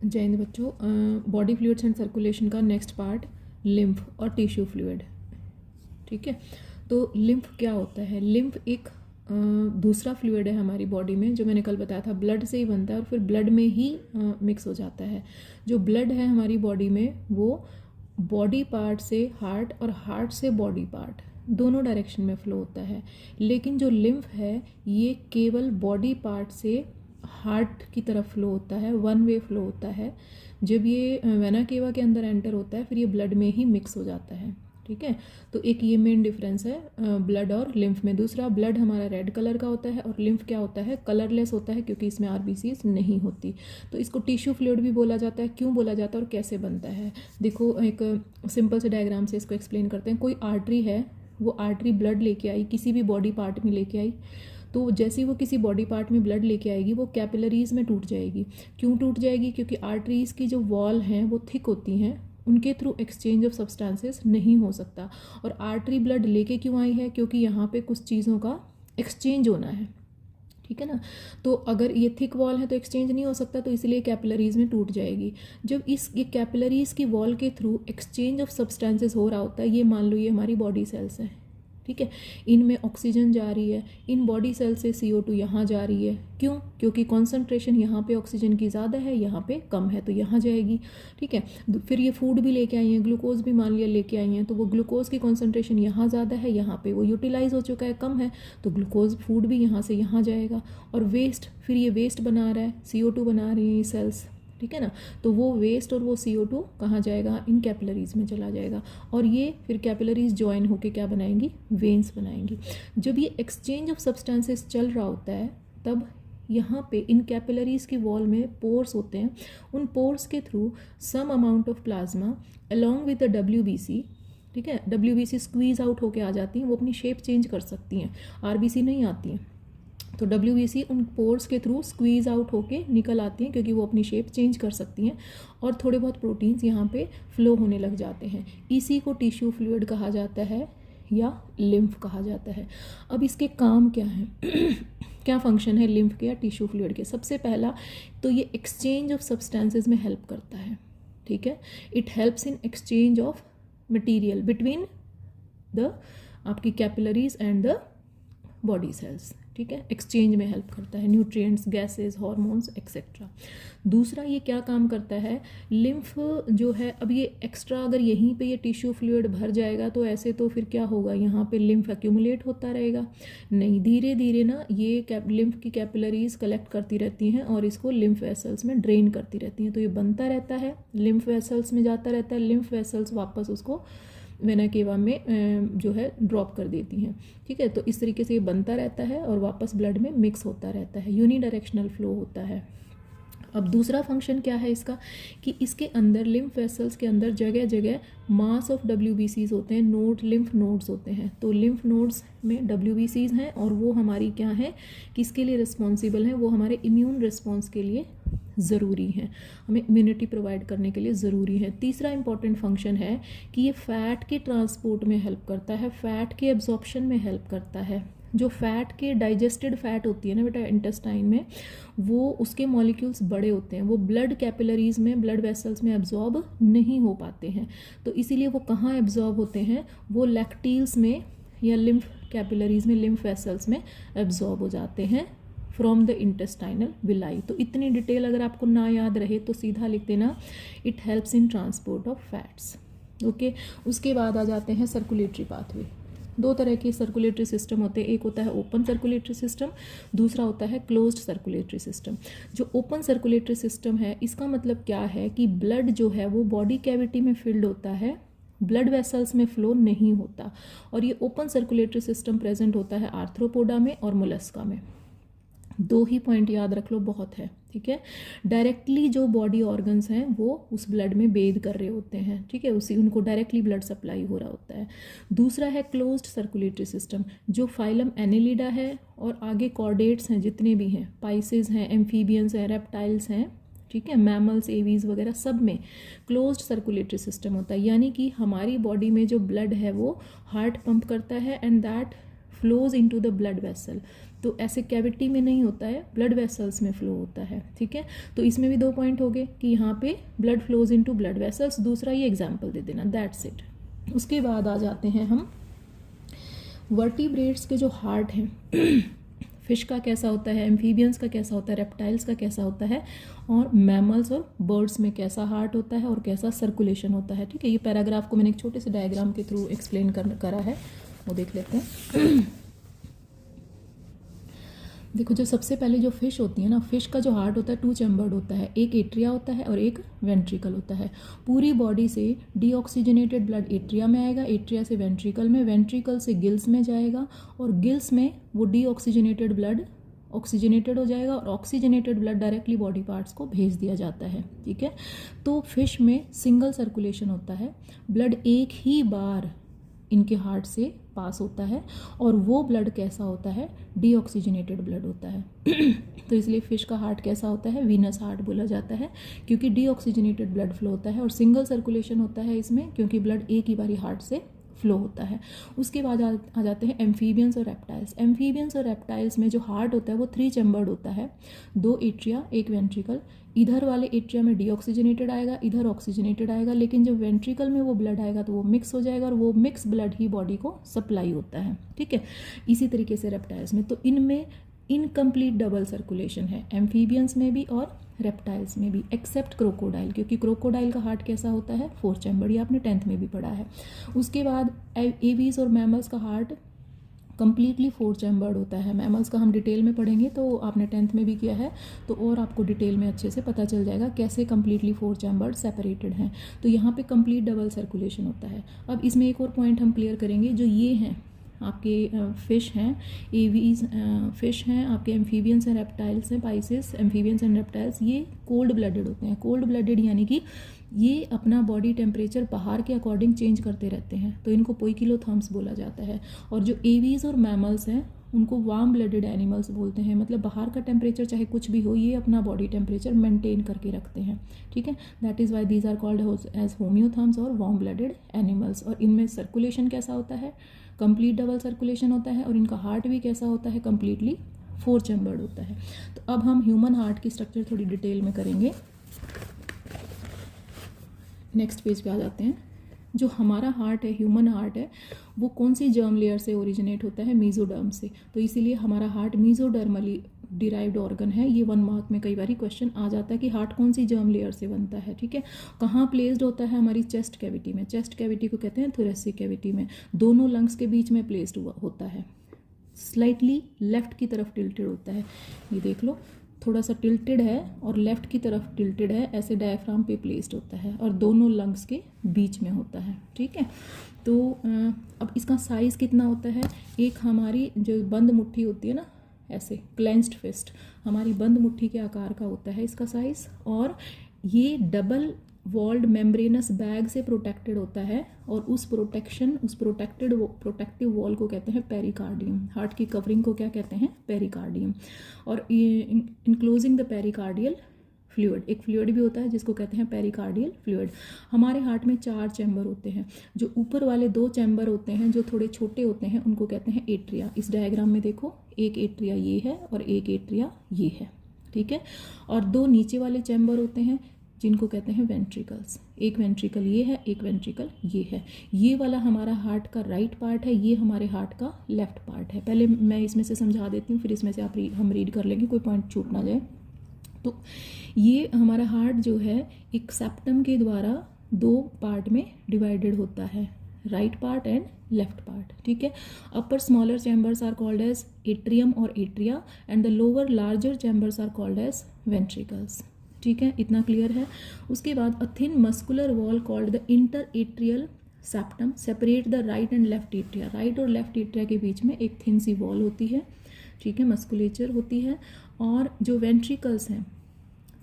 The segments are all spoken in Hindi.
जय हिंद बच्चों। बॉडी फ्लूइड्स एंड सर्कुलेशन का नेक्स्ट पार्ट लिम्फ और टिश्यू फ्लूइड। ठीक है, तो लिम्फ क्या होता है? लिम्फ एक दूसरा फ्लूइड है हमारी बॉडी में, जो मैंने कल बताया था ब्लड से ही बनता है और फिर ब्लड में ही मिक्स हो जाता है। जो ब्लड है हमारी बॉडी में वो बॉडी पार्ट से हार्ट और हार्ट से बॉडी पार्ट दोनों डायरेक्शन में फ्लो होता है, लेकिन जो लिम्फ है ये केवल बॉडी पार्ट से हार्ट की तरफ फ्लो होता है, वन वे फ्लो होता है। जब ये वेना केवा के अंदर एंटर होता है फिर ये ब्लड में ही मिक्स हो जाता है। ठीक है, तो एक ये मेन डिफरेंस है ब्लड और लिम्फ में। दूसरा, ब्लड हमारा रेड कलर का होता है और लिम्फ क्या होता है? कलरलेस होता है, क्योंकि इसमें आरबीसीज नहीं होती। तो इसको टिश्यू फ्लूइड भी बोला जाता है। क्यों बोला जाता है और कैसे बनता है? देखो, एक सिंपल से डायग्राम से इसको एक्सप्लेन करते हैं। कोई आर्टरी है, वो आर्टरी ब्लड लेके आई, किसी भी बॉडी पार्ट में लेके आई, तो जैसे ही वो किसी बॉडी पार्ट में ब्लड लेके आएगी वो कैपिलरीज में टूट जाएगी। क्यों टूट जाएगी? क्योंकि आर्टरीज की जो वॉल हैं वो थिक होती हैं, उनके थ्रू एक्सचेंज ऑफ सब्सटेंसेस नहीं हो सकता। और आर्टरी ब्लड लेके क्यों आई है? क्योंकि यहाँ पे कुछ चीज़ों का एक्सचेंज होना है। ठीक है ना, तो अगर ये थिक वॉल है तो एक्सचेंज नहीं हो सकता, तो इसलिए कैपिलरीज में टूट जाएगी। जब ये कैपिलरीज की वॉल के थ्रू एक्सचेंज ऑफ सब्सटेंसेस हो रहा होता है, ये मान लो ये हमारी बॉडी सेल्स हैं। ठीक है, इनमें ऑक्सीजन जा रही है, इन बॉडी सेल से CO2 यहाँ जा रही है। क्यों? क्योंकि कॉन्सेंट्रेशन यहाँ पे ऑक्सीजन की ज़्यादा है, यहाँ पे कम है, तो यहाँ जाएगी। ठीक है, फिर ये फूड भी लेके आई हैं, ग्लूकोज भी मान लिया लेके आई हैं, तो वो ग्लूकोज की कॉन्सेंट्रेशन यहाँ ज़्यादा है, यहाँ पे वो यूटिलाइज हो चुका है, कम है, तो ग्लूकोज फूड भी यहाँ से यहाँ जाएगा। और वेस्ट, फिर ये वेस्ट बना रहा है, CO2 बना रही है ये सेल्स। ठीक है ना, तो वो वेस्ट और वो CO2 कहाँ जाएगा? इन कैपिलरीज में चला जाएगा। और ये फिर कैपिलरीज ज्वाइन होके क्या बनाएंगी? वेन्स बनाएंगी। जब ये एक्सचेंज ऑफ सब्सटेंसेस चल रहा होता है तब यहाँ पे इन कैपिलरीज की वॉल में पोर्स होते हैं। उन पोर्स के through some amount of plasma along with the WBC, ठीक है, WBC स्क्वीज आउट होके आ जाती हैं, वो अपनी शेप चेंज कर सकती हैं, RBC नहीं आती हैं। तो WBC उन पोर्स के थ्रू स्क्वीज आउट होके निकल आती हैं, क्योंकि वो अपनी शेप चेंज कर सकती हैं, और थोड़े बहुत प्रोटीन्स यहाँ पे फ्लो होने लग जाते हैं। इसी को टिश्यू फ्लूइड कहा जाता है या लिम्फ कहा जाता है। अब इसके काम क्या हैं? क्या फंक्शन है लिम्फ के या टिश्यू फ्लूइड के? सबसे पहला तो ये एक्सचेंज ऑफ सब्सटेंसेस में हेल्प करता है। ठीक है, it helps in exchange of material between the आपकी capillaries and the body cells. ठीक है, एक्सचेंज में हेल्प करता है, न्यूट्रिएंट्स, गैसेस, हार्मोन्स एक्सेट्रा। दूसरा ये क्या काम करता है? लिम्फ जो है, अब ये एक्स्ट्रा अगर यहीं पे ये टिश्यू फ्लूइड भर जाएगा तो ऐसे तो फिर क्या होगा? यहाँ पे लिम्फ एक्यूमुलेट होता रहेगा? नहीं, धीरे धीरे ना ये लिम्फ की कैपिलरीज कलेक्ट करती रहती हैं और इसको लिम्फ वेसल्स में ड्रेन करती रहती हैं। तो ये बनता रहता है, लिम्फ वेसल्स में जाता रहता है, लिम्फ वेसल्स वापस उसको वेना केवा में जो है ड्रॉप कर देती हैं। ठीक है, तो इस तरीके से ये बनता रहता है और वापस ब्लड में मिक्स होता रहता है, यूनिडायरेक्शनल फ्लो होता है। अब दूसरा फंक्शन क्या है इसका? कि इसके अंदर लिम्फ वेसल्स के अंदर जगह जगह मास ऑफ WBCs होते हैं, लिम्फ नोड्स होते हैं। तो लिम्फ नोड्स में WBCs हैं और वो हमारी क्या है, किसके लिए रिस्पॉन्सिबल हैं? वो हमारे इम्यून रिस्पॉन्स के लिए ज़रूरी हैं, हमें इम्यूनिटी प्रोवाइड करने के लिए ज़रूरी है। तीसरा इंपॉर्टेंट फंक्शन है कि ये फ़ैट के ट्रांसपोर्ट में हेल्प करता है, फ़ैट के एब्जॉर्प्शन में हेल्प करता है। जो फ़ैट के डाइजेस्टेड फ़ैट होती है ना बेटा इंटेस्टाइन में, वो उसके मॉलिक्यूल्स बड़े होते हैं, वो ब्लड कैपिलरीज में, ब्लड वेसल्स में एब्जॉर्ब नहीं हो पाते हैं। तो इसीलिए वो कहाँ एब्जॉर्ब होते हैं? वो लैक्टील्स में या लिम्फ कैपिलरीज में, लिम्फ वेसल्स में एब्जॉर्ब हो जाते हैं फ्रॉम द इंटेस्टाइनल विलाई। तो इतनी डिटेल अगर आपको ना याद रहे तो सीधा लिख देना, it helps in transport of fats. Okay, उसके बाद आ जाते हैं सर्कुलेटरी पाथवे। दो तरह के सर्कुलेटरी सिस्टम होते हैं, एक होता है ओपन सर्कुलेटरी सिस्टम, दूसरा होता है क्लोज्ड सर्कुलेटरी सिस्टम। जो ओपन सर्कुलेटरी सिस्टम है, इसका मतलब क्या है कि ब्लड जो है वो बॉडी कैविटी में फिल्ड होता है, ब्लड वेसल्स में फ्लो नहीं होता। और ये ओपन सर्कुलेटरी सिस्टम प्रेजेंट होता है आर्थ्रोपोडा में और मोलस्का में। दो ही पॉइंट याद रख लो, बहुत है। ठीक है, डायरेक्टली जो बॉडी ऑर्गन्स हैं वो उस ब्लड में बेद कर रहे होते हैं। ठीक है, उसी उनको डायरेक्टली ब्लड सप्लाई हो रहा होता है। दूसरा है क्लोज्ड सर्कुलेटरी सिस्टम, जो फाइलम एनेलिडा है और आगे कॉर्डेट्स हैं जितने भी हैं, पाइसेस हैं, एम्फीबियंस हैं, रेप्टाइल्स हैं, ठीक है, मैमल्स, एवीज वगैरह, सब में क्लोज्ड सर्कुलेटरी सिस्टम होता है। यानी कि हमारी बॉडी में जो ब्लड है वो हार्ट पंप करता है and that flows into the blood vessel. तो ऐसे कैविटी में नहीं होता है, ब्लड वेसल्स में फ्लो होता है, ठीक है। तो इसमें भी 2 पॉइंट हो गए कि यहाँ पे blood flows into blood vessels, दूसरा ये एग्जाम्पल दे देना, दैट्स इट। उसके बाद आ जाते हैं हम वर्टिब्रेट्स के जो हार्ट हैं फिश का कैसा होता है, एम्फीबियंस का कैसा होता है, रेप्टाइल्स का कैसा होता है, और मैमल्स और बर्ड्स में कैसा हार्ट होता है और कैसा सर्कुलेशन होता है, ठीक है। ये पैराग्राफ को मैंने एक छोटे से डायग्राम के थ्रू एक्सप्लेन करा है, वो देख लेते हैं। देखो, जो सबसे पहले जो फिश होती है ना, फिश का जो हार्ट होता है 2 चैम्बर्ड होता है, एक एट्रिया होता है और एक वेंट्रिकल होता है। पूरी बॉडी से डीऑक्सीजनेटेड ब्लड एट्रिया में आएगा, एट्रिया से वेंट्रिकल में, वेंट्रिकल से गिल्स में जाएगा, और गिल्स में वो डीऑक्सीजनेटेड ब्लड ऑक्सीजनेटेड हो जाएगा, और oxygenated blood directly body parts को भेज दिया जाता है, ठीक है। तो फिश में सिंगल सर्कुलेशन होता है, ब्लड एक ही बार इनके हार्ट से पास होता है, और वो ब्लड कैसा होता है, डीऑक्सीजनेटेड ब्लड होता है। तो इसलिए फिश का हार्ट कैसा होता है, वीनस हार्ट बोला जाता है, क्योंकि डीऑक्सीजनेटेड ब्लड फ्लो होता है, और सिंगल सर्कुलेशन होता है इसमें, क्योंकि ब्लड एक ही बारी हार्ट से फ्लो होता है। उसके बाद आ जाते हैं एम्फीबियंस और रेप्टाइल्स। एम्फीबियंस और रेप्टाइल्स में जो हार्ट होता है वो 3 चैम्बर्ड होता है, 2 एट्रिया, एक वेंट्रिकल। इधर वाले एट्रिया में डीऑक्सीजनेटेड आएगा, इधर ऑक्सीजनेटेड आएगा, लेकिन जब वेंट्रिकल में वो ब्लड आएगा तो वो मिक्स हो जाएगा, और वो मिक्स ब्लड ही बॉडी को सप्लाई होता है, ठीक है। इसी तरीके से रेप्टाइल्स में, तो इनमें इनकम्प्लीट डबल सर्कुलेशन है, एम्फीबियंस में भी और रेप्टाइल्स में भी, एक्सेप्ट क्रोकोडाइल, क्योंकि क्रोकोडाइल का हार्ट कैसा होता है, 4 चैम्बर, ये आपने 10th में भी पढ़ा है। उसके बाद एवीज और मैमल्स का हार्ट कम्प्लीटली 4 चैम्बर्ड होता है। मैमल्स का हम डिटेल में पढ़ेंगे, तो आपने 10th में भी किया है, तो और आपको डिटेल में अच्छे से पता चल जाएगा कैसे कम्प्लीटली 4 चैम्बर्ड सेपरेटेड हैं। तो यहाँ पे कंप्लीट डबल सर्कुलेशन होता है। अब इसमें एक और पॉइंट हम क्लियर करेंगे, जो ये हैं आपके फिश हैं, एवीज फिश हैं, आपके एम्फीबियंस एंड रेप्टाइल्स हैं, पाइसेस, एम्फीबियंस एंड रेप्टाइल्स, ये कोल्ड ब्लडेड होते हैं। कोल्ड ब्लडेड यानी कि ये अपना बॉडी टेम्परेचर बाहर के अकॉर्डिंग चेंज करते रहते हैं, तो इनको पोइकिलोथर्म्स बोला जाता है। और जो एवीज और मैमल्स हैं उनको वार्म ब्लडेड एनिमल्स बोलते हैं, मतलब बाहर का टेम्परेचर चाहे कुछ भी हो, ये अपना बॉडी टेम्परेचर मेंटेन करके रखते हैं, ठीक है। That is why these are called as homeotherms और वार्म ब्लडेड एनिमल्स। और इनमें सर्कुलेशन कैसा होता है, कंप्लीट डबल सर्कुलेशन होता है, और इनका हार्ट भी कैसा होता है, कंप्लीटली 4 चैम्बर्ड होता है। तो अब हम ह्यूमन हार्ट की स्ट्रक्चर थोड़ी डिटेल में करेंगे। नेक्स्ट पेज पे आ जाते हैं। जो हमारा हार्ट है, ह्यूमन हार्ट है, वो कौन सी जर्म लेयर से ओरिजिनेट होता है, मीजोडर्म से। तो इसीलिए हमारा हार्ट मीजोडर्मली डिराइव्ड ऑर्गन है। ये 1 मार्क में कई बार क्वेश्चन आ जाता है कि हार्ट कौन सी जर्म लेयर से बनता है, ठीक है। कहाँ प्लेस्ड होता है, हमारी चेस्ट कैविटी में। चेस्ट कैविटी को कहते हैं थोरेसिक कैविटी में, दोनों लंग्स के बीच में प्लेस्ड हुआ होता है। स्लाइटली लेफ्ट की तरफ टिल्टेड होता है, ये देख लो, थोड़ा सा टिल्टेड है और लेफ्ट की तरफ टिल्टेड है, ऐसे डायफ्राम पे प्लेस्ड होता है, और दोनों लंग्स के बीच में होता है, ठीक है। तो अब इसका साइज़ कितना होता है, एक हमारी जो बंद मुट्ठी होती है ना, ऐसे क्लेंस्ड फिस्ट, हमारी बंद मुट्ठी के आकार का होता है इसका साइज़, और ये डबल वॉल्ड मेम्ब्रेनस बैग से प्रोटेक्टेड होता है, और उस प्रोटेक्टिव वॉल को कहते हैं पेरिकार्डियम। हार्ट की कवरिंग को क्या कहते हैं, पेरिकार्डियम। और इनक्लोजिंग द पेरिकार्डियल फ्लूइड, एक फ्लूइड भी होता है जिसको कहते हैं पेरिकार्डियल फ्लूइड। हमारे हार्ट में 4 चैम्बर होते हैं। जो ऊपर वाले 2 चैम्बर होते हैं जो थोड़े छोटे होते हैं उनको कहते हैं एट्रिया। इस डायग्राम में देखो, एक एट्रिया ये है और एक एट्रिया ये है, ठीक है। और 2 नीचे वाले चैम्बर होते हैं जिनको कहते हैं वेंट्रिकल्स। एक वेंट्रिकल ये है, एक वेंट्रिकल ये है। ये वाला हमारा हार्ट का राइट पार्ट है, ये हमारे हार्ट का लेफ्ट पार्ट है। पहले मैं इसमें से समझा देती हूँ, फिर इसमें से हम रीड कर लेंगे, कोई पॉइंट छूट ना जाए। तो ये हमारा हार्ट जो है एक सेप्टम के द्वारा 2 पार्ट में डिवाइडेड होता है, right part and left part, ठीक है। Upper smaller chambers are called as atrium और atria, and the lower larger chambers are called as ventricles, ठीक है। इतना क्लियर है। उसके बाद a thin muscular wall called the inter atrial septum separate the right and left atria. Right और लेफ्ट एट्रिया के बीच में एक थिन सी वॉल होती है, ठीक है, मस्कुलेचर होती है। और जो वेंट्रिकल्स हैं,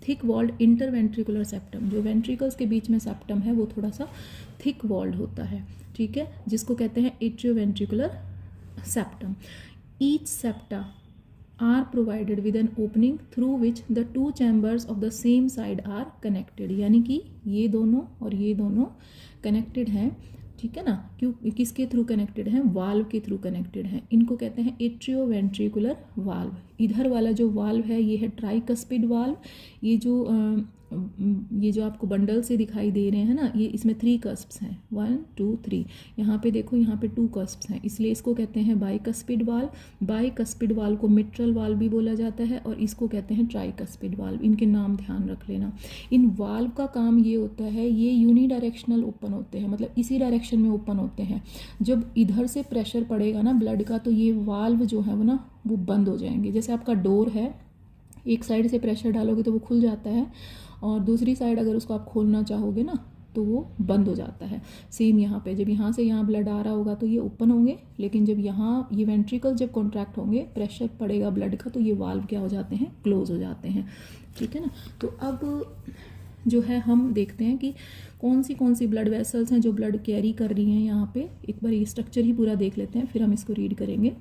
थिक वॉल्ड इंटरवेंट्रिकुलर सेप्टम, जो वेंट्रिकल्स के बीच में सेप्टम है वो थोड़ा सा थिक वॉल्ड होता है, ठीक है, जिसको कहते हैं atrioventricular septum. Each septa are provided with an opening through which the 2 chambers of the same side are connected, यानी कि ये दोनों और ये दोनों कनेक्टेड हैं, ठीक है ना, क्यों, किसके थ्रू कनेक्टेड हैं, वाल्व के थ्रू कनेक्टेड हैं। इनको कहते हैं एट्रियोवेंट्रिकुलर वाल्व। इधर वाला जो वाल्व है ये है ट्राइकस्पिड वाल्व। ये जो आपको बंडल से दिखाई दे रहे हैं ना, ये इसमें 3 कस्प्स हैं, 1 2 3। यहाँ पे देखो, यहाँ पे 2 कस्प्स हैं, इसलिए इसको कहते हैं बाइकस्पिड वाल्व। बाइकस्पिड वाल्व को मिट्रल वाल्व भी बोला जाता है और इसको कहते हैं ट्राइकस्पिड वाल्व। इनके नाम ध्यान रख लेना। इन वाल्व का काम ये होता है, ये यूनिडायरेक्शनल ओपन होते हैं, मतलब इसी डायरेक्शन में ओपन होते हैं। जब इधर से प्रेशर पड़ेगा ना ब्लड का, तो ये वाल्व जो है वो ना वो बंद हो जाएंगे। जैसे आपका डोर है, एक साइड से प्रेशर डालोगे तो वो खुल जाता है, और दूसरी साइड अगर उसको आप खोलना चाहोगे ना तो वो बंद हो जाता है। सेम यहाँ पे, जब यहाँ से यहाँ ब्लड आ रहा होगा तो ये ओपन होंगे, लेकिन जब यहाँ ये वेंट्रिकल जब कॉन्ट्रैक्ट होंगे, प्रेशर पड़ेगा ब्लड का, तो ये वाल्व क्या हो जाते हैं, क्लोज हो जाते हैं। ठीक है ना। तो अब जो है हम देखते हैं कि कौन सी ब्लड वेसल्स हैं जो ब्लड कैरी कर रही हैं यहाँ पे। एक बार ये स्ट्रक्चर ही पूरा देख लेते हैं, फिर हम इसको रीड करेंगे।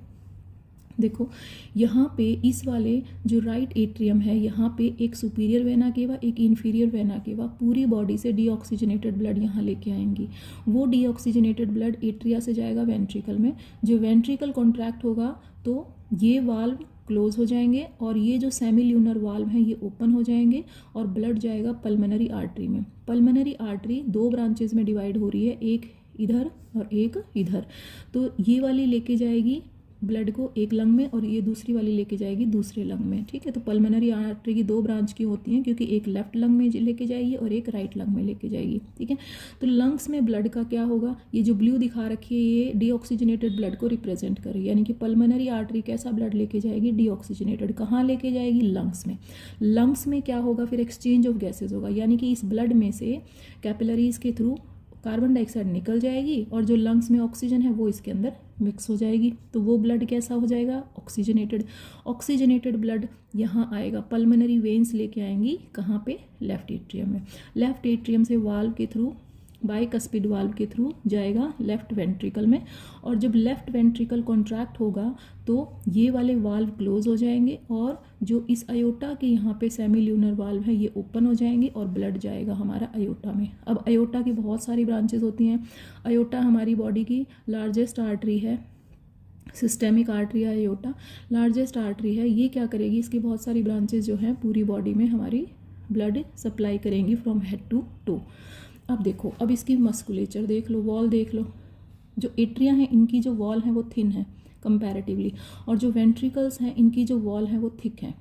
देखो यहाँ पे इस वाले जो राइट एट्रियम है, यहाँ पे एक सुपीरियर वेना केवा, एक इन्फीरियर वेना केवा पूरी बॉडी से डीऑक्सीजनेटेड ब्लड यहाँ लेके आएंगी। वो डीऑक्सीजनेटेड ब्लड एट्रिया से जाएगा वेंट्रिकल में। जो वेंट्रिकल कॉन्ट्रैक्ट होगा तो ये वाल्व क्लोज हो जाएंगे, और ये जो सेमील्यूनर वाल्व हैं ये ओपन हो जाएंगे, और ब्लड जाएगा पल्मोनरी आर्टरी में। पल्मोनरी आर्टरी 2 ब्रांचेज में डिवाइड हो रही है, एक इधर और एक इधर। तो ये वाली लेके जाएगी ब्लड को एक लंग में, और ये दूसरी वाली लेके जाएगी दूसरे लंग में। ठीक है। तो पल्मोनरी आर्टरी की 2 ब्रांच क्यों होती हैं, क्योंकि एक लेफ्ट लंग में लेके जाएगी और एक राइट लंग में लेके जाएगी। ठीक है। तो लंग्स में ब्लड का क्या होगा, ये जो ब्लू दिखा रखी है ये डीऑक्सीजनेटेड ब्लड को रिप्रेजेंट कर रही है, यानी कि पल्मोनरी आर्टरी कैसा ब्लड लेके जाएगी, डीऑक्सीजनेटेड। कहाँ लेके जाएगी, लंग्स में। लंग्स में क्या होगा, फिर एक्सचेंज ऑफ गैसेज होगा, यानी कि इस ब्लड में से कैपिलरीज के थ्रू कार्बन डाइऑक्साइड निकल जाएगी, और जो लंग्स में ऑक्सीजन है वो इसके अंदर मिक्स हो जाएगी। तो वो ब्लड कैसा हो जाएगा, ऑक्सीजनेटेड। ऑक्सीजनेटेड ब्लड यहाँ आएगा, पल्मोनरी वेन्स लेके आएंगी कहाँ पे, लेफ्ट एट्रियम में। लेफ्ट एट्रियम से वाल्व के थ्रू, बाइकस्पिड वाल्व के थ्रू जाएगा लेफ्ट वेंट्रिकल में, और जब लेफ्ट वेंट्रिकल कॉन्ट्रैक्ट होगा तो ये वाले वाल्व क्लोज हो जाएंगे, और जो इस अयोटा के यहाँ पे सेमील्यूनर वाल्व है ये ओपन हो जाएंगे, और ब्लड जाएगा हमारा अयोटा में। अब अयोटा की बहुत सारी ब्रांचेस होती हैं। अयोटा हमारी बॉडी की लार्जेस्ट आर्टरी है, सिस्टेमिक आर्टरी है अयोटा, लार्जेस्ट आर्टरी है। ये क्या करेगी, इसकी बहुत सारी ब्रांचेस जो हैं पूरी बॉडी में हमारी ब्लड सप्लाई करेंगी फ्रॉम हेड टू टो। अब देखो, अब इसकी मस्कुलेचर देख लो, वॉल देख लो। जो एट्रिया हैं इनकी जो वॉल है वो थिन है कंपैरेटिवली, और जो वेंट्रिकल्स हैं इनकी जो वॉल है वो थिक है।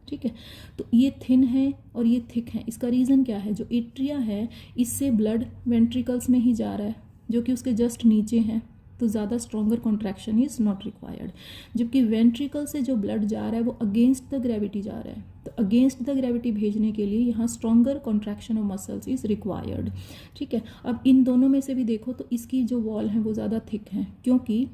ठीक है। तो ये थिन है और ये थिक है। इसका रीज़न क्या है, जो एट्रिया है इससे ब्लड वेंट्रिकल्स में ही जा रहा है, जो कि उसके जस्ट नीचे हैं, तो ज़्यादा stronger contraction is not required. जबकि वेंट्रिकल से जो ब्लड जा रहा है वो अगेंस्ट द ग्रेविटी जा रहा है, तो अगेंस्ट द ग्रेविटी भेजने के लिए यहाँ stronger contraction of muscles is required. ठीक है। अब इन दोनों में से भी देखो तो इसकी जो वॉल है वो ज़्यादा थिक है, क्योंकि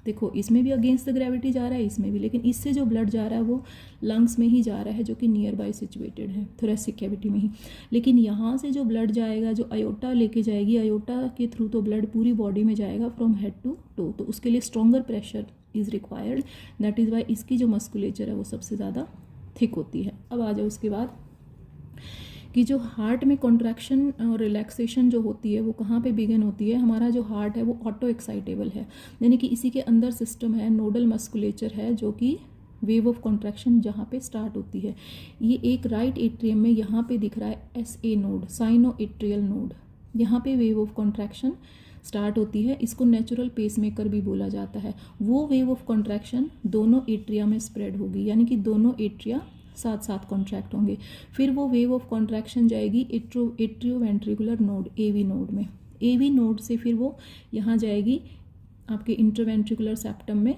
देखो इसमें भी अगेंस्ट द ग्रेविटी जा रहा है, इसमें भी, लेकिन इससे जो ब्लड जा रहा है वो लंग्स में ही जा रहा है, जो कि नियर बाय सिचुएटेड है, थोरेसिक कैविटी में ही। लेकिन यहाँ से जो ब्लड जाएगा, जो अयोटा लेके जाएगी, अयोटा के थ्रू तो ब्लड पूरी बॉडी में जाएगा फ्रॉम हेड टू टो, तो उसके लिए stronger pressure is required. That is Y इसकी जो मस्कुलेचर है वो सबसे ज़्यादा थिक होती है। अब आ जाओ उसके बाद कि जो हार्ट में कॉन्ट्रैक्शन और रिलैक्सेशन जो होती है वो कहाँ पे बिगिन होती है। हमारा जो हार्ट है वो ऑटो एक्साइटेबल है, यानी कि इसी के अंदर सिस्टम है, नोडल मस्कुलेचर है, जो कि वेव ऑफ कॉन्ट्रैक्शन जहाँ पे स्टार्ट होती है। ये एक राइट एट्रियम में यहाँ पे दिख रहा है SA node, cyano atrial node. यहाँ पे वेव ऑफ कॉन्ट्रैक्शन स्टार्ट होती है, इसको नेचुरल पेसमेकर भी बोला जाता है। वो वेव ऑफ कॉन्ट्रैक्शन दोनों एट्रिया में स्प्रेड होगी, यानी कि दोनों एट्रिया साथ साथ कॉन्ट्रैक्ट होंगे। फिर वो वेव ऑफ कॉन्ट्रैक्शन जाएगी एट्रियोवेंट्रिकुलर नोड, AV नोड में। AV नोड से फिर वो यहाँ जाएगी आपके इंटरवेंट्रिकुलर सेप्टम में,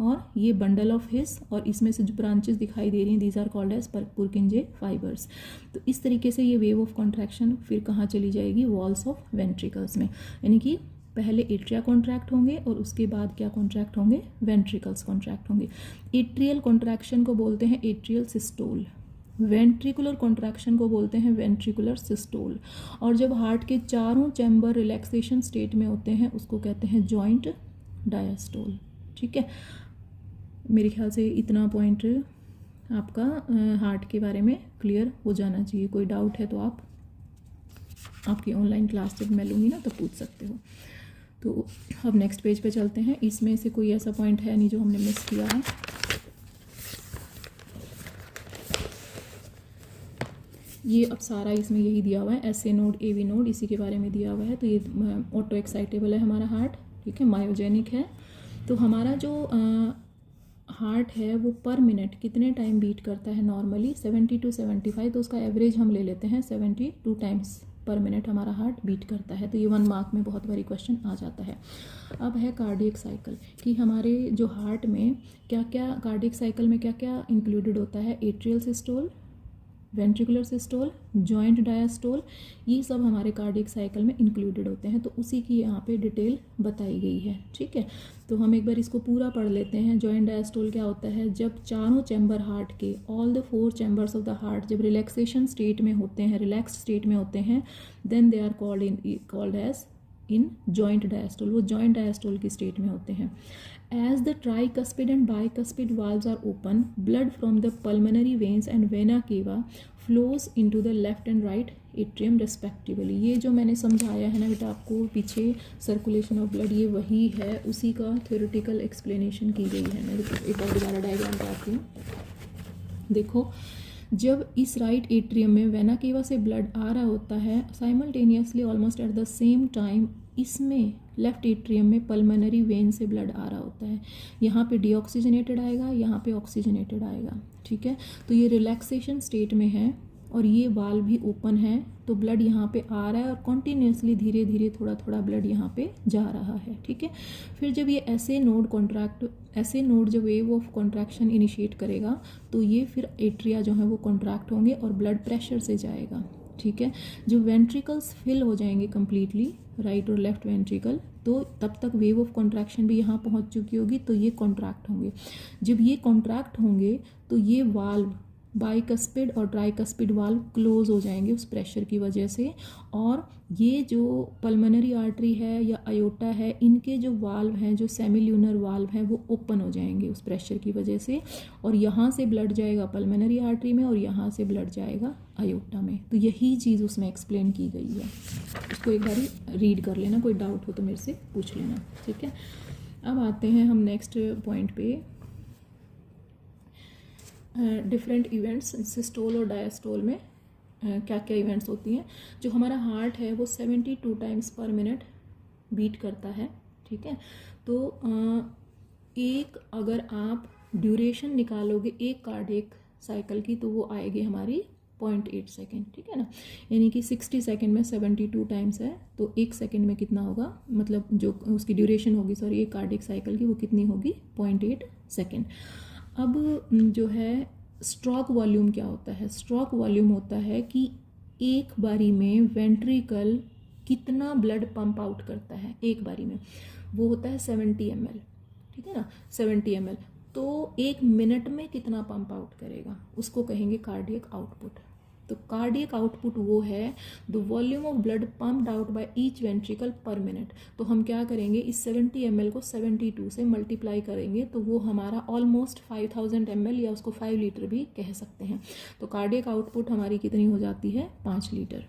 और ये बंडल ऑफ हिस, और इसमें से जो ब्रांचेस दिखाई दे रही हैं these are called as Purkinje fibres. तो इस तरीके से ये वेव ऑफ कॉन्ट्रैक्शन फिर कहाँ चली जाएगी, वॉल्स ऑफ वेंट्रिकल्स में, यानी कि पहले एट्रिया कॉन्ट्रैक्ट होंगे और उसके बाद क्या कॉन्ट्रैक्ट होंगे, वेंट्रिकल्स कॉन्ट्रैक्ट होंगे। एट्रियल कॉन्ट्रैक्शन को बोलते हैं एट्रियल सिस्टोल, वेंट्रिकुलर कॉन्ट्रैक्शन को बोलते हैं वेंट्रिकुलर सिस्टोल, और जब हार्ट के चारों चैम्बर रिलैक्सेशन स्टेट में होते हैं उसको कहते हैं जॉइंट डायस्टोल। ठीक है। मेरे ख्याल से इतना पॉइंट आपका हार्ट के बारे में क्लियर हो जाना चाहिए। कोई डाउट है तो आप आपकी ऑनलाइन क्लास जब मैं लूँगी ना तो पूछ सकते हो। तो अब नेक्स्ट पेज पे चलते हैं। इसमें से कोई ऐसा पॉइंट है नहीं जो हमने मिस किया है। ये अब सारा इसमें यही दिया हुआ है, SA नोड, AV नोड, इसी के बारे में दिया हुआ है। तो ये ऑटो एक्साइटेबल है हमारा हार्ट, ठीक है, मायोजेनिक है। तो हमारा जो हार्ट है वो पर मिनट कितने टाइम बीट करता है नॉर्मली, 70 to 75। तो उसका एवरेज हम ले लेते हैं, 72 टाइम्स पर मिनट हमारा हार्ट बीट करता है। तो ये 1 मार्क में बहुत बड़ी क्वेश्चन आ जाता है। अब है कार्डियक साइकिल, कि हमारे जो हार्ट में क्या क्या, कार्डियक साइकिल में क्या क्या इंक्लूडेड होता है। Atrial systole, ventricular systole, joint diastole, ये सब हमारे कार्डियक साइकिल में इंक्लूडेड होते हैं। तो उसी की यहाँ पे डिटेल बताई गई है, ठीक है। तो हम एक बार इसको पूरा पढ़ लेते हैं। जॉइंट डायस्टोल क्या होता है, जब चारों चैम्बर हार्ट के, all the 4 chambers of the heart जब रिलैक्सेशन स्टेट में होते हैं, रिलैक्स स्टेट में होते हैं, then they are called as in joint diastole. वो जॉइंट डायस्टोल की स्टेट में होते हैं। As the tricuspid and bicuspid valves are open, blood from the pulmonary veins and vena cava flows into the left and right atrium respectively। ये जो मैंने समझाया है ना बेटा आपको पीछे, सर्कुलेशन ऑफ ब्लड, ये वही है, उसी का थ्योरेटिकल एक्सप्लेनेशन की गई है। मैं एक और दोबारा डायग्राम बनाती हूँ। देखो, जब इस राइट एट्रियम में वेना केवा से ब्लड आ रहा होता है, simultaneously almost at the same time इसमें लेफ्ट एट्रियम में पल्मोनरी वेन से ब्लड आ रहा होता है। यहाँ पे डीऑक्सीजनेटेड आएगा, यहाँ पे ऑक्सीजनेटेड आएगा, ठीक है। तो ये रिलैक्सेशन स्टेट में है और ये वाल्व भी ओपन है, तो ब्लड यहाँ पे आ रहा है और कॉन्टीन्यूसली धीरे धीरे थोड़ा थोड़ा ब्लड यहाँ पे जा रहा है, ठीक है। फिर जब ये ऐसे नोड जब वेव ऑफ कॉन्ट्रैक्शन इनिशिएट करेगा, तो ये फिर एट्रिया जो है वो कॉन्ट्रैक्ट होंगे और ब्लड प्रेशर से जाएगा, ठीक है। जो वेंट्रिकल्स फिल हो जाएंगे कम्प्लीटली, राइट और लेफ्ट वेंट्रिकल, तो तब तक वेव ऑफ कॉन्ट्रैक्शन भी यहाँ पहुँच चुकी होगी, तो ये कॉन्ट्रैक्ट होंगे। जब ये कॉन्ट्रैक्ट होंगे तो ये वाल्व, बाइकस्पिड और ट्राइकस्पिड वाल्व क्लोज हो जाएंगे उस प्रेशर की वजह से, और ये जो पल्मोनरी आर्टरी है या अयोटा है, इनके जो वाल्व हैं, जो सेमील्यूनर वाल्व हैं, वो ओपन हो जाएंगे उस प्रेशर की वजह से, और यहाँ से ब्लड जाएगा पल्मोनरी आर्टरी में और यहाँ से ब्लड जाएगा अयोटा में। तो यही चीज़ उसमें एक्सप्लेन की गई है। उसको एक बार रीड कर लेना, कोई डाउट हो तो मेरे से पूछ लेना, ठीक है। अब आते हैं हम नेक्स्ट पॉइंट पे, डिफरेंट इवेंट्स सिस्टोल और डायस्टोल में क्या क्या इवेंट्स होती हैं। जो हमारा हार्ट है वो 72 टाइम्स पर मिनट बीट करता है, ठीक है। तो एक अगर आप ड्यूरेशन निकालोगे एक कार्डियक साइकिल की, तो वो आएगी हमारी 0.8 सेकेंड, ठीक है ना। यानी कि 60 सेकेंड में 72 टाइम्स है, तो 1 सेकेंड में कितना होगा, मतलब जो उसकी ड्यूरेशन होगी, सॉरी, एक कार्डियक साइकिल की, वो कितनी होगी, 0.8 सेकेंड। अब जो है स्ट्रोक वॉल्यूम क्या होता है। स्ट्रोक वॉल्यूम होता है कि एक बारी में वेंट्रिकल कितना ब्लड पंप आउट करता है एक बारी में, वो होता है 70 ml, ठीक है ना, 70 ml। तो 1 मिनट में कितना पंप आउट करेगा, उसको कहेंगे कार्डियक आउटपुट। तो कार्डियक आउटपुट वो है the volume of blood pumped out by each ventricle पर मिनट। तो हम क्या करेंगे, इस 70 ml को 72 से मल्टीप्लाई करेंगे, तो वो हमारा ऑलमोस्ट 5000 ml या उसको 5 लीटर भी कह सकते हैं। तो कार्डियक आउटपुट हमारी कितनी हो जाती है, 5 लीटर।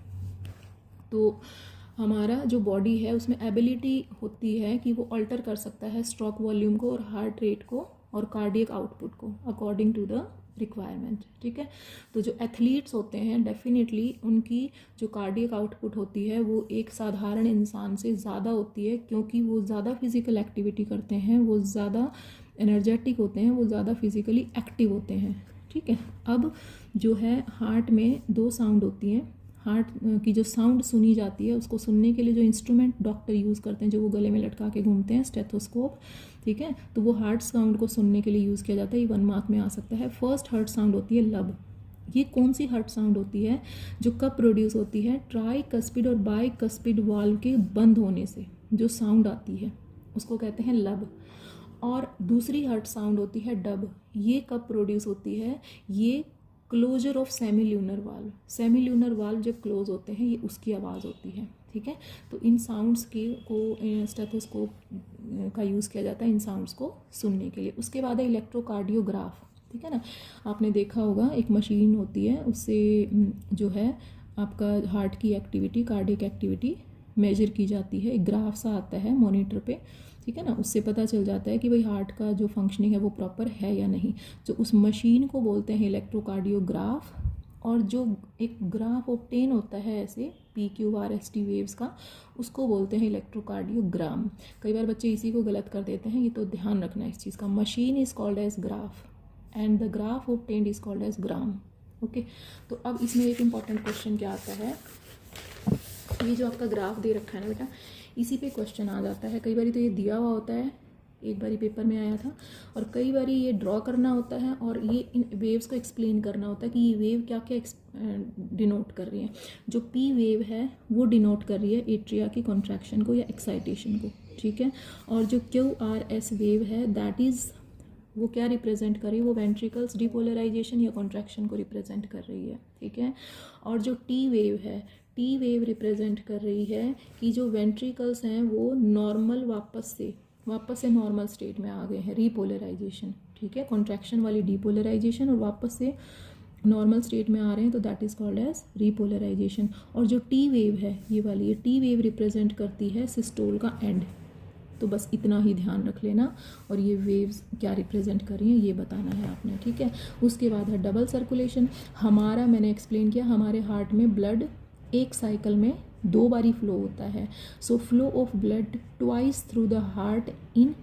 तो हमारा जो बॉडी है उसमें एबिलिटी होती है कि वो अल्टर कर सकता है स्ट्रोक वॉल्यूम को और हार्ट रेट को और कार्डियक आउटपुट को अकॉर्डिंग टू द रिक्वायरमेंट, ठीक है। तो जो एथलीट्स होते हैं, डेफिनेटली उनकी जो कार्डियक आउटपुट होती है वो एक साधारण इंसान से ज़्यादा होती है, क्योंकि वो ज़्यादा फिजिकल एक्टिविटी करते हैं, वो ज़्यादा एनर्जेटिक होते हैं, वो ज़्यादा फिजिकली एक्टिव होते हैं, ठीक है। अब जो है हार्ट में 2 साउंड होती हैं। हार्ट की जो साउंड सुनी जाती है, उसको सुनने के लिए जो इंस्ट्रूमेंट डॉक्टर यूज़ करते हैं, जो वो गले में लटका के घूमते हैं, स्टेथोस्कोप, ठीक है। तो वो हार्ट साउंड को सुनने के लिए यूज़ किया जाता है। ये 1 मार्क में आ सकता है। फर्स्ट हार्ट साउंड होती है लब। ये कौन सी हार्ट साउंड होती है, जो कब प्रोड्यूस होती है, ट्राइकस्पिड और बाइकस्पिड वाल्व के बंद होने से जो साउंड आती है उसको कहते हैं लब। और दूसरी हार्ट साउंड होती है डब। ये कब प्रोड्यूस होती है, ये closure of semilunar valve. Semilunar valve जब क्लोज होते हैं, ये उसकी आवाज़ होती है, ठीक है। तो इन साउंड्स को स्टेथोस्कोप का यूज़ किया जाता है इन साउंड्स को सुनने के लिए। उसके बाद है इलेक्ट्रोकार्डियोग्राफ, ठीक है ना। आपने देखा होगा एक मशीन होती है, उससे जो है आपका हार्ट की एक्टिविटी, कार्डियक एक्टिविटी मेजर की जाती है, एक ग्राफ सा आता है मॉनिटर पे, ठीक है ना, उससे पता चल जाता है कि भाई हार्ट का जो फंक्शनिंग है वो प्रॉपर है या नहीं। तो उस मशीन को बोलते हैं इलेक्ट्रोकार्डियोग्राफ। और जो एक ग्राफ ऑब्टेन होता है ऐसे PQRST वेव्स का, उसको बोलते हैं इलेक्ट्रोकार्डियोग्राम। कई बार बच्चे इसी को गलत कर देते हैं, ये तो ध्यान रखना है इस चीज़ का। Machine is called as graph and the graph obtained is called as gram. Okay, तो अब इसमें एक इम्पॉर्टेंट क्वेश्चन क्या आता है, ये जो आपका ग्राफ दे रखा है ना बेटा, इसी पे क्वेश्चन आ जाता है। कई बार तो ये दिया हुआ होता है, एक बारी पेपर में आया था, और कई बारी ये ड्रॉ करना होता है और ये इन वेव्स को एक्सप्लेन करना होता है कि ये वेव क्या क्या डिनोट कर रही है। जो P वेव है वो डिनोट कर रही है एट्रिया की कॉन्ट्रैक्शन को या एक्साइटेशन को, ठीक है। और जो QRS वेव है दैट इज़ वो क्या रिप्रेजेंट कर रही है, वो वेंट्रिकल्स डिपोलराइजेशन या कॉन्ट्रैक्शन को रिप्रेजेंट कर रही है, ठीक है। और जो T वेव है, T वेव रिप्रेजेंट कर रही है कि जो वेंट्रिकल्स हैं वो नॉर्मल वापस से नॉर्मल स्टेट में आ गए हैं, रीपोलराइजेशन, ठीक है, कॉन्ट्रैक्शन वाली डीपोलराइजेशन और वापस से नॉर्मल स्टेट में आ रहे हैं, तो that is called as repolarisation. और जो T वेव है ये वाली, ये T वेव रिप्रेजेंट करती है सिस्टोल का एंड। तो बस इतना ही ध्यान रख लेना, और ये वेव्स क्या रिप्रेजेंट कर रही हैं ये बताना है आपने, ठीक है। उसके बाद है डबल सर्कुलेशन। हमारा, मैंने एक्सप्लेन किया, हमारे हार्ट में ब्लड एक साइकिल में 2 बारी फ्लो होता है। So flow of blood twice through the heart in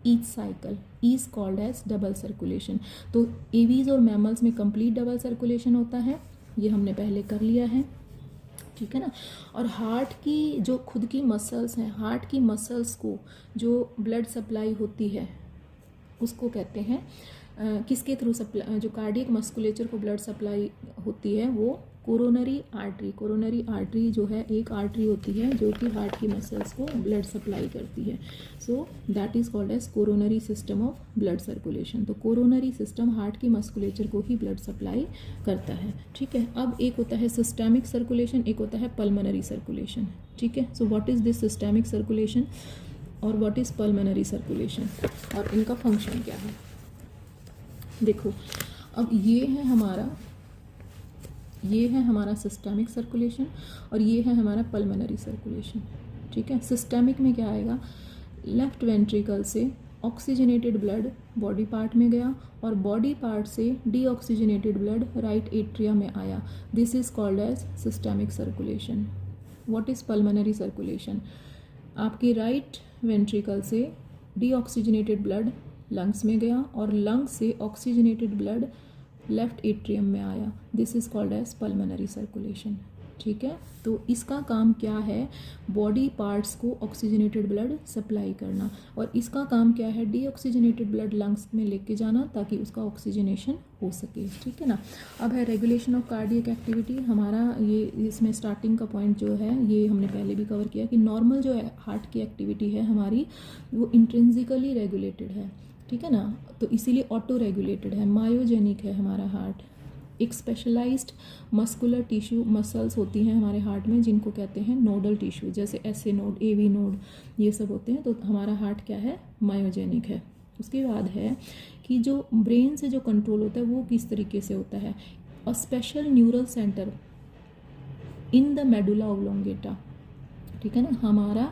each cycle is called as double circulation. तो एवीज और मैमल्स में कंप्लीट डबल सर्कुलेशन होता है, ये हमने पहले कर लिया है, ठीक है ना। और हार्ट की जो खुद की मसल्स हैं, हार्ट की मसल्स को जो ब्लड सप्लाई होती है उसको कहते हैं किसके थ्रू सप्लाई, जो कार्डियक मस्कुलेचर को ब्लड सप्लाई होती है वो कोरोनरी आर्टरी। कोरोनरी आर्टरी जो है एक आर्टरी होती है जो कि हार्ट की मसल्स को ब्लड सप्लाई करती है। So that is called as coronary system of blood circulation. तो कोरोनरी सिस्टम हार्ट की मस्कुलेचर को ही ब्लड सप्लाई करता है, ठीक है। अब एक होता है सिस्टेमिक सर्कुलेशन, एक होता है पल्मोनरी सर्कुलेशन, ठीक है। So what is this systemic circulation और व्हाट इज़ पल्मोनरी सर्कुलेशन, और इनका फंक्शन क्या है। देखो, अब ये है हमारा सिस्टेमिक सर्कुलेशन और ये है हमारा पल्मोनरी सर्कुलेशन, ठीक है। सिस्टेमिक में क्या आएगा, लेफ्ट वेंट्रिकल से ऑक्सीजनेटेड ब्लड बॉडी पार्ट में गया और बॉडी पार्ट से डीऑक्सीजनेटेड ब्लड राइट एट्रिया में आया, this is called as systemic circulation. What is pulmonary circulation, आपकी राइट वेंट्रिकल से डीऑक्सीजनेटेड ब्लड लंग्स में गया और लंग्स से ऑक्सीजनेटेड ब्लड लेफ्ट एट्रियम में आया, this is called as pulmonary circulation, ठीक है। तो इसका काम क्या है, बॉडी पार्ट्स को ऑक्सीजनेटेड ब्लड सप्लाई करना, और इसका काम क्या है, डीऑक्सीजनेटेड ब्लड लंग्स में लेके जाना ताकि उसका ऑक्सीजनेशन हो सके, ठीक है ना। अब है रेगुलेशन ऑफ कार्डियक एक्टिविटी। हमारा ये इसमें स्टार्टिंग का पॉइंट जो है ये हमने पहले भी कवर किया कि नॉर्मल जो है हार्ट की एक्टिविटी है हमारी वो इंट्रिंसिकली रेगुलेटेड है, ठीक है ना। तो इसीलिए ऑटो रेगुलेटेड है, मायोजेनिक है हमारा हार्ट। एक स्पेशलाइज्ड मस्कुलर टिश्यू मसल्स होती हैं हमारे हार्ट में जिनको कहते हैं नोडल टिश्यू, जैसे SA नोड, AV नोड, ये सब होते हैं। तो हमारा हार्ट क्या है, मायोजेनिक है। उसके बाद है कि जो ब्रेन से जो कंट्रोल होता है वो किस तरीके से होता है, a special neural centre in the medulla oblongata, ठीक है ना। हमारा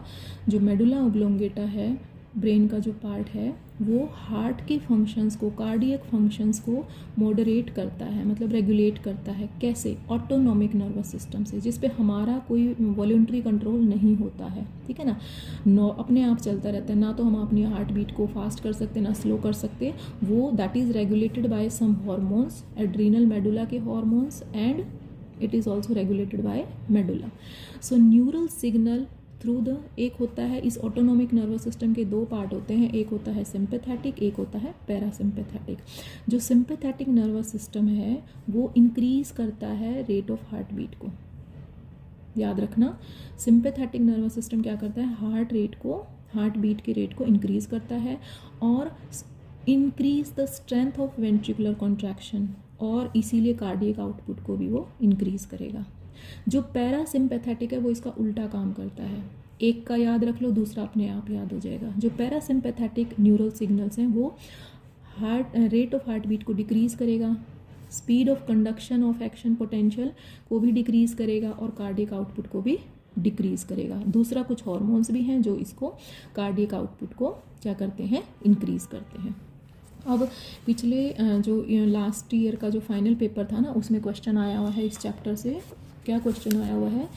जो मेडुला ओब्लोंगेटा है, ब्रेन का जो पार्ट है, वो हार्ट के फंक्शंस को, कार्डियक फंक्शंस को मॉडरेट करता है, मतलब रेगुलेट करता है। कैसे, ऑटोनॉमिक नर्वस सिस्टम से, जिस पे हमारा कोई वॉलंटरी कंट्रोल नहीं होता है, ठीक है ना। अपने आप चलता रहता है, ना तो हम अपनी हार्ट बीट को फास्ट कर सकते ना स्लो कर सकते, वो that is regulated by some hormones, adrenal medulla के hormones, and it is also regulated by medulla. So neural signal through the, एक होता है इस ऑटोनॉमिक नर्वस सिस्टम के 2 पार्ट होते हैं, एक होता है सिंपैथेटिक, एक होता है पैरासिम्पैथेटिक। जो सिंपैथेटिक नर्वस सिस्टम है वो इंक्रीज करता है रेट ऑफ हार्ट बीट को, याद रखना। सिंपैथेटिक नर्वस सिस्टम क्या करता है, हार्ट बीट के रेट को इंक्रीज करता है और increase the strength of ventricular contraction, और इसीलिए कार्डियक आउटपुट को भी वो इंक्रीज करेगा। जो पैरासिम्पैथेटिक है वो इसका उल्टा काम करता है, एक का याद रख लो दूसरा अपने आप याद हो जाएगा। जो पैरासिम्पैथेटिक न्यूरल सिग्नल्स हैं वो रेट ऑफ हार्ट बीट को डिक्रीज करेगा, speed of conduction of action potential को भी डिक्रीज करेगा और कार्डियक आउटपुट को भी डिक्रीज करेगा। दूसरा कुछ हार्मोन्स भी हैं जो इसको कार्डियक आउटपुट को क्या करते हैं, इंक्रीज करते हैं। अब पिछले जो लास्ट ईयर का जो फाइनल पेपर था ना, उसमें क्वेश्चन आया हुआ है इस चैप्टर से। क्या क्वेश्चन आया हुआ है,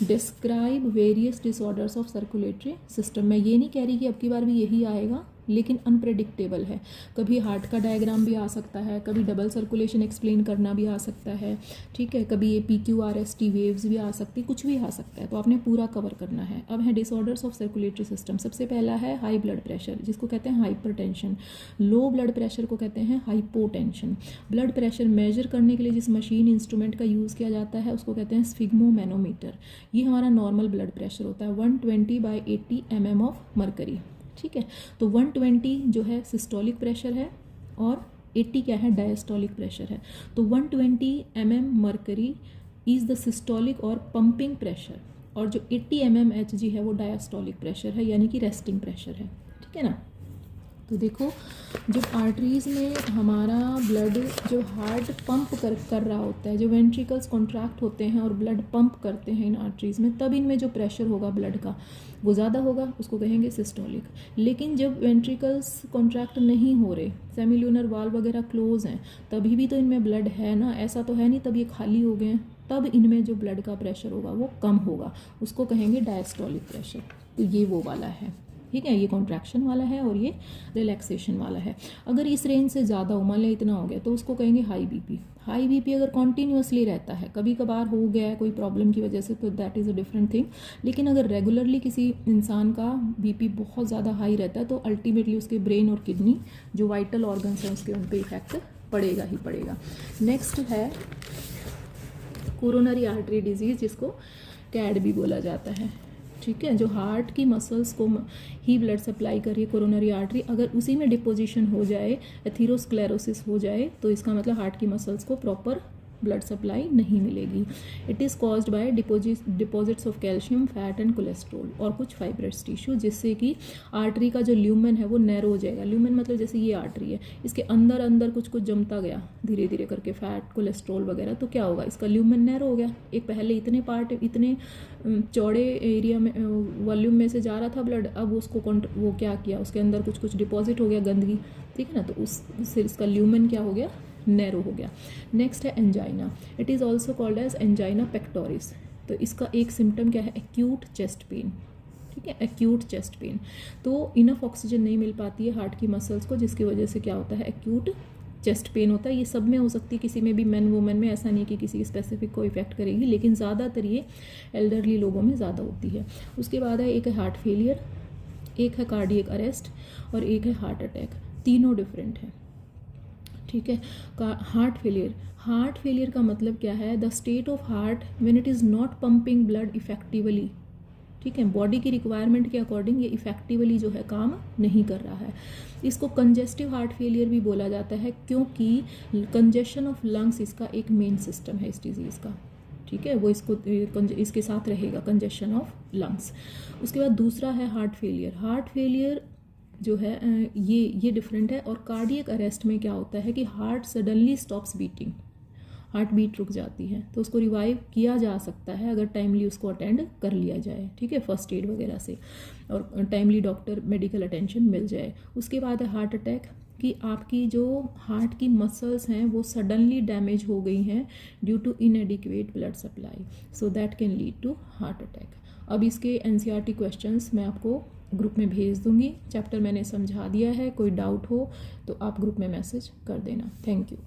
describe various disorders of circulatory system. मैं ये नहीं कह रही कि अब की बार भी यही आएगा, लेकिन अनप्रेडिक्टेबल है। कभी हार्ट का डायग्राम भी आ सकता है, कभी डबल सर्कुलेशन एक्सप्लेन करना भी आ सकता है, ठीक है, कभी ये PQRST वेव्स भी आ सकती, कुछ भी आ सकता है, तो आपने पूरा कवर करना है। अब है डिसऑर्डर्स ऑफ सर्कुलेटरी सिस्टम। सबसे पहला है हाई ब्लड प्रेशर, जिसको कहते हैं हाइपरटेंशन। लो ब्लड प्रेशर को कहते हैं हाइपोटेंशन। ब्लड प्रेशर मेजर करने के लिए जिस मशीन इंस्ट्रूमेंट का यूज़ किया जाता है उसको कहते हैं स्फिग्मोमैनोमीटर। ये हमारा नॉर्मल ब्लड प्रेशर होता है 120/80 mm ऑफ मरकरी, ठीक है। तो 120 जो है सिस्टोलिक प्रेशर है और 80 क्या है, डायस्टोलिक प्रेशर है। तो 120 mm mercury is the systolic और पंपिंग प्रेशर, और जो 80 mm Hg है वो डायस्टोलिक प्रेशर है, यानी कि रेस्टिंग प्रेशर है, ठीक है ना। तो देखो, जब आर्टरीज़ में हमारा ब्लड जो हार्ट पंप कर रहा होता है, जो वेंट्रिकल्स कॉन्ट्रैक्ट होते हैं और ब्लड पंप करते हैं इन आर्टरीज़ में, तब इनमें जो प्रेशर होगा ब्लड का वो ज़्यादा होगा, उसको कहेंगे सिस्टोलिक। लेकिन जब वेंट्रिकल्स कॉन्ट्रैक्ट नहीं हो रहे, सेमिल्यूनर वाल्व वगैरह क्लोज हैं, तभी भी तो इनमें ब्लड है ना, ऐसा तो है नहीं तब ये खाली हो गए हैं, तब इनमें जो ब्लड का प्रेशर होगा वो कम होगा, उसको कहेंगे डायस्टोलिक प्रेशर। तो ये वो वाला है, ठीक है, ये कॉन्ट्रैक्शन वाला है और ये रिलैक्सेशन वाला है। अगर इस रेंज से ज़्यादा हो, मान लिया इतना हो गया, तो उसको कहेंगे हाई बीपी। हाई बीपी अगर कॉन्टीन्यूसली रहता है, कभी कभार हो गया है कोई प्रॉब्लम की वजह से, तो that is a different thing. लेकिन अगर रेगुलरली किसी इंसान का बीपी बहुत ज़्यादा हाई रहता है, तो अल्टीमेटली उसके ब्रेन और किडनी जो वाइटल ऑर्गन्स हैं उसके उन पर इफेक्ट पड़ेगा ही पड़ेगा। नेक्स्ट है कोरोनरी आर्टरी डिजीज़, जिसको कैड भी बोला जाता है, ठीक है। जो हार्ट की मसल्स को ही ब्लड सप्लाई कर रही है, कोरोनरी आर्टरी, अगर उसी में डिपोजिशन हो जाए, एथीरोस्क्लेरोसिस हो जाए, तो इसका मतलब हार्ट की मसल्स को प्रॉपर ब्लड सप्लाई नहीं मिलेगी। It is caused by deposits of calcium, fat and cholesterol और कुछ फाइब्रस टिश्यू, जिससे कि आर्टरी का जो ल्यूमेन है वो नैरो हो जाएगा। ल्यूमेन मतलब जैसे ये आर्टरी है, इसके अंदर अंदर कुछ कुछ जमता गया धीरे धीरे करके, फैट कोलेस्ट्रोल वगैरह, तो क्या होगा, इसका ल्यूमेन नैरो हो गया। एक पहले इतने पार्ट, इतने चौड़े एरिया में, वॉल्यूम में से जा रहा था ब्लड, अब उसको वो क्या किया, उसके अंदर कुछ कुछ डिपॉजिट हो गया, गंदगी, ठीक है ना, तो उससे इसका ल्यूमेन क्या हो गया, नैरो हो गया। नेक्स्ट है angina. It is also called as angina pectoris. तो इसका एक सिम्टम क्या है, एक्यूट चेस्ट पेन, ठीक है, एक्यूट चेस्ट पेन। तो इनफ ऑक्सीजन नहीं मिल पाती है हार्ट की मसल्स को, जिसकी वजह से क्या होता है, एक्यूट चेस्ट पेन होता है। ये सब में हो सकती है, किसी में भी, मैन वुमेन में, ऐसा नहीं कि किसी स्पेसिफिक को इफेक्ट करेगी, लेकिन ज़्यादातर ये एल्डरली लोगों में ज़्यादा होती है। उसके बाद है, एक है हार्ट फेलियर, एक है कार्डियक अरेस्ट और एक है हार्ट अटैक। तीनों डिफरेंट है, ठीक है। हार्ट फेलियर का मतलब क्या है, the state of heart when it is not pumping blood effectively, ठीक है, बॉडी की रिक्वायरमेंट के अकॉर्डिंग ये इफेक्टिवली जो है काम नहीं कर रहा है। इसको कंजेस्टिव हार्ट फेलियर भी बोला जाता है, क्योंकि कंजेशन ऑफ लंग्स इसका एक मेन सिस्टम है इस डिजीज़ का, ठीक है, वो इसके साथ रहेगा, कंजेशन ऑफ लंग्स। उसके बाद दूसरा है हार्ट फेलियर जो है ये डिफरेंट है। और कार्डियक अरेस्ट में क्या होता है कि heart suddenly stops beating, heart beat रुक जाती है, तो उसको रिवाइव किया जा सकता है अगर टाइमली उसको अटेंड कर लिया जाए, ठीक है, फर्स्ट एड वगैरह से, और टाइमली डॉक्टर मेडिकल अटेंशन मिल जाए। उसके बाद है हार्ट अटैक, कि आपकी जो हार्ट की मसल्स हैं वो सडनली डैमेज हो गई हैं due to inadequate blood supply, so that can lead to heart attack. अब इसके NCERT क्वेश्चंस मैं आपको ग्रुप में भेज दूंगी। चैप्टर मैंने समझा दिया है, कोई डाउट हो तो आप ग्रुप में मैसेज कर देना। Thank you.